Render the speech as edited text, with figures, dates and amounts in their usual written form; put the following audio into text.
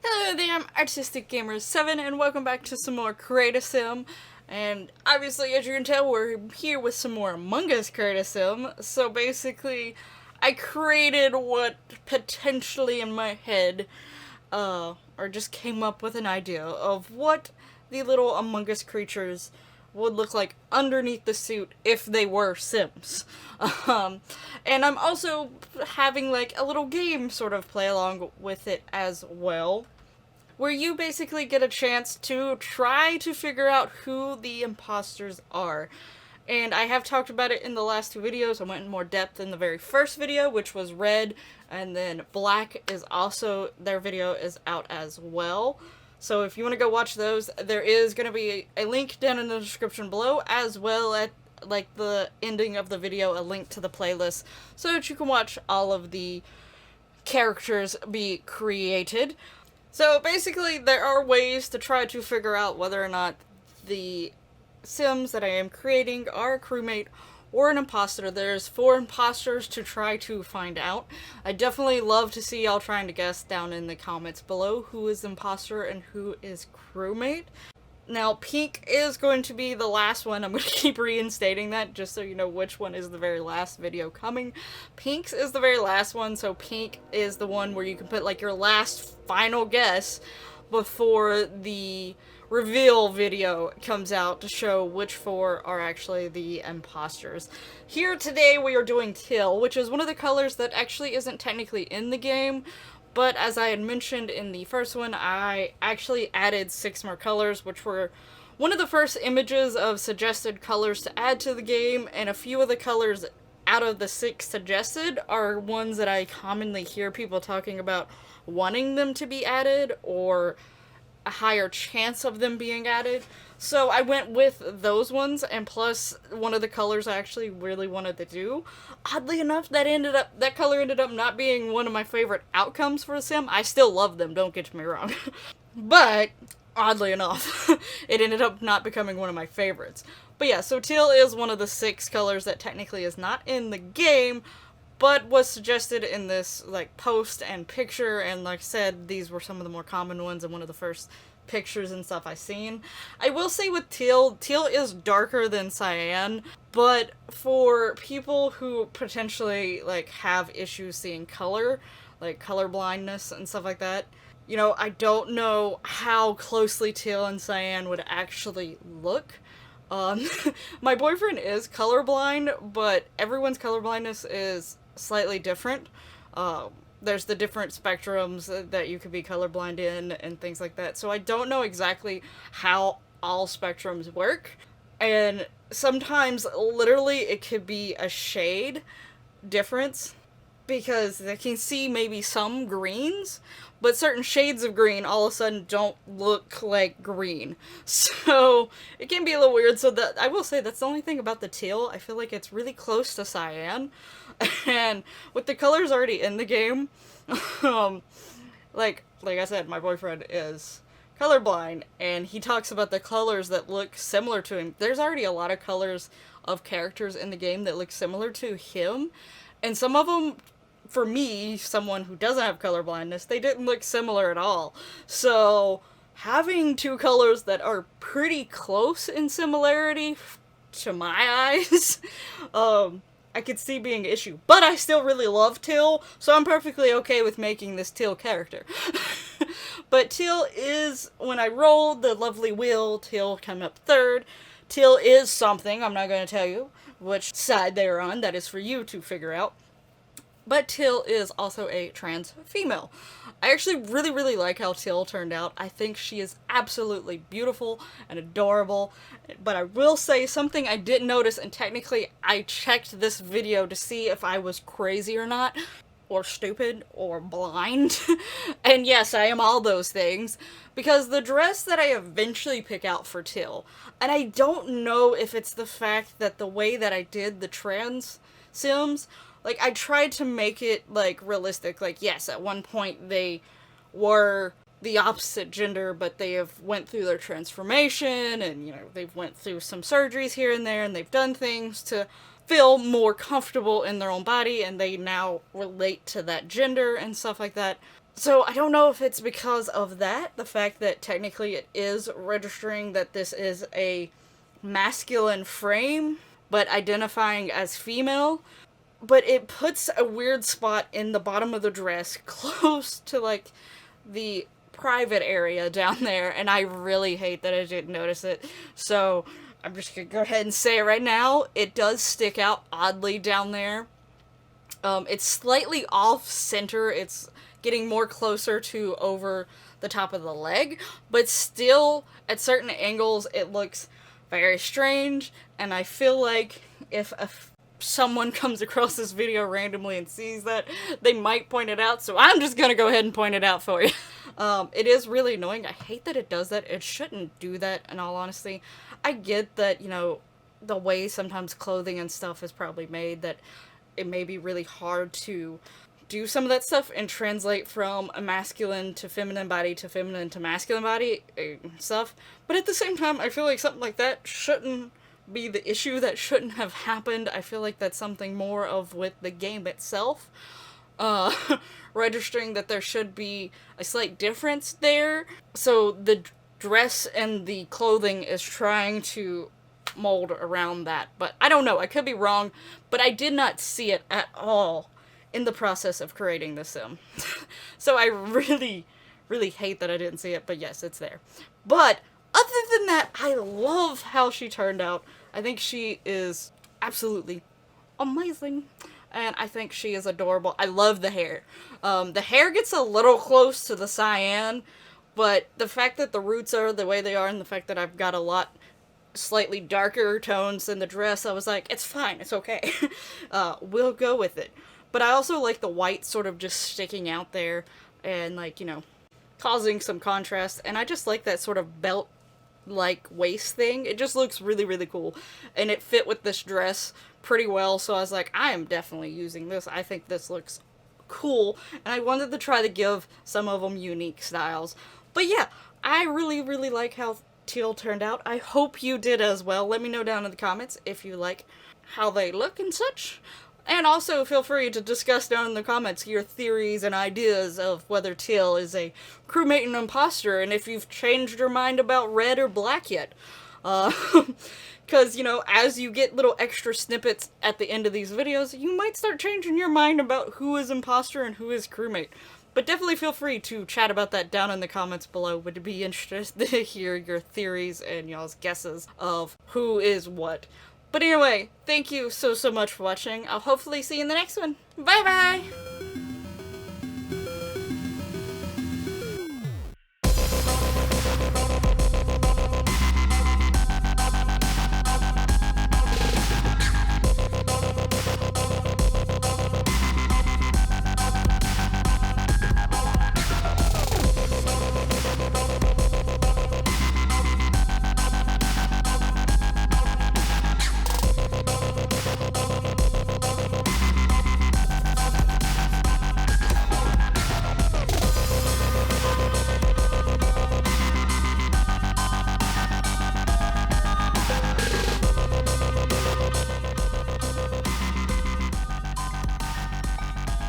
Hello there, I'm Artistic Gamer 7 and welcome back to some more Create a Sim. And obviously, as you can tell, we're here with some more Among Us Create a Sim. So basically, I created what potentially in my head, or just came up with an idea of what the little Among Us creatures would look like underneath the suit if they were Sims. And I'm also having like a little game sort of play along with it as well, where you basically get a chance to try to figure out who the imposters are. And I have talked about it in the last two videos. I went in more depth in the very first video, which was Red, and then Black is also, their video is out as well. So if you want to go watch those, there is going to be a link down in the description below, as well at like the ending of the video, a link to the playlist, so that you can watch all of the characters be created. So basically, there are ways to try to figure out whether or not the Sims that I am creating are a crewmate or an imposter. There's 4 imposters to try to find out. I definitely love to see y'all trying to guess down in the comments below who is imposter and who is crewmate. Now, Pink is going to be the last one. I'm going to keep reinstating that just so you know which one is the very last video coming. Pink's is the very last one, so Pink is the one where you can put like your last final guess before the reveal video comes out to show which 4 are actually the imposters. Here today we are doing Teal, which is one of the colors that actually isn't technically in the game. But as I had mentioned in the first one, I actually added 6 more colors, which were one of the first images of suggested colors to add to the game, and a few of the colors out of the 6 suggested are ones that I commonly hear people talking about wanting them to be added, or a higher chance of them being added. So I went with those ones, and plus one of the colors I actually really wanted to do. Oddly enough, that color ended up not being one of my favorite outcomes for a sim. I still love them, don't get me wrong. But, oddly enough, it ended up not becoming one of my favorites. But yeah, so Teal is one of the 6 colors that technically is not in the game, but was suggested in this like post and picture, and like I said, these were some of the more common ones and one of the first pictures and stuff I've seen. I will say with Teal is darker than cyan, but for people who potentially like have issues seeing color, like color blindness and stuff like that, you know, I don't know how closely Teal and cyan would actually look. My boyfriend is colorblind, but everyone's colorblindness is slightly different. There's the different spectrums that you could be colorblind in and things like that. So I don't know exactly how all spectrums work. And sometimes literally it could be a shade difference, because they can see maybe some greens, but certain shades of green all of a sudden don't look like green. So it can be a little weird. So that, I will say, that's the only thing about the Teal. I feel like it's really close to cyan. And with the colors already in the game, like I said, my boyfriend is colorblind, and he talks about the colors that look similar to him. There's already a lot of colors of characters in the game that look similar to him, and some of them, for me, someone who doesn't have color blindness, they didn't look similar at all. So having 2 colors that are pretty close in similarity to my eyes, I could see being an issue. But I still really love Teal, so I'm perfectly okay with making this Teal character. But Teal is, when I rolled the lovely wheel, Teal came up 3rd. Teal is something, I'm not going to tell you which side they're on, that is for you to figure out. But Teal is also a trans female. I actually really like how Teal turned out. I think she is absolutely beautiful and adorable. But I will say something I didn't notice, and technically I checked this video to see if I was crazy or not, or stupid, or blind. And yes, I am all those things. Because the dress that I eventually pick out for Teal, and I don't know if it's the fact that the way that I did the trans Sims, like, I tried to make it, like, realistic. Like, yes, at one point they were the opposite gender, but they have went through their transformation, and, you know, they've went through some surgeries here and there, and they've done things to feel more comfortable in their own body, and they now relate to that gender and stuff like that. So I don't know if it's because of that, the fact that technically it is registering that this is a masculine frame, but identifying as female. But it puts a weird spot in the bottom of the dress close to like the private area down there, and I really hate that I didn't notice it. So I'm just gonna go ahead and say it right now. It does stick out oddly down there. It's slightly off center. It's getting more closer to over the top of the leg, but still at certain angles it looks very strange, and I feel like if someone comes across this video randomly and sees that, they might point it out, so I'm just gonna go ahead and point it out for you. It is really annoying. I hate that it does that. It shouldn't do that, in all honesty. I get that, you know, the way sometimes clothing and stuff is probably made, that it may be really hard to do some of that stuff and translate from a masculine to feminine body to feminine to masculine body stuff. But at the same time, I feel like something like that shouldn't be the issue. That shouldn't have happened. I feel like that's something more of with the game itself. Registering that there should be a slight difference there. So the dress and the clothing is trying to mold around that. But I don't know. I could be wrong. But I did not see it at all in the process of creating this sim. So I really, really hate that I didn't see it. But yes, it's there. But other than that, I love how she turned out. I think she is absolutely amazing. And I think she is adorable. I love the hair. The hair gets a little close to the cyan, but the fact that the roots are the way they are, and the fact that I've got a lot slightly darker tones in the dress, I was like, it's fine, it's okay. We'll go with it. But I also like the white sort of just sticking out there and, like, you know, causing some contrast. And I just like that sort of belt like waist thing. It just looks really, really cool. And it fit with this dress pretty well, so I was like, I am definitely using this. I think this looks cool, and I wanted to try to give some of them unique styles. But yeah, I really, really like how Teal turned out. I hope you did as well. Let me know down in the comments if you like how they look and such. And also feel free to discuss down in the comments your theories and ideas of whether Teal is a crewmate and imposter, and if you've changed your mind about red or black yet. Because, you know, as you get little extra snippets at the end of these videos, you might start changing your mind about who is imposter and who is crewmate. But definitely feel free to chat about that down in the comments below. Would be interested to hear your theories and y'all's guesses of who is what. But anyway, thank you so much for watching. I'll hopefully see you in the next one. Bye bye!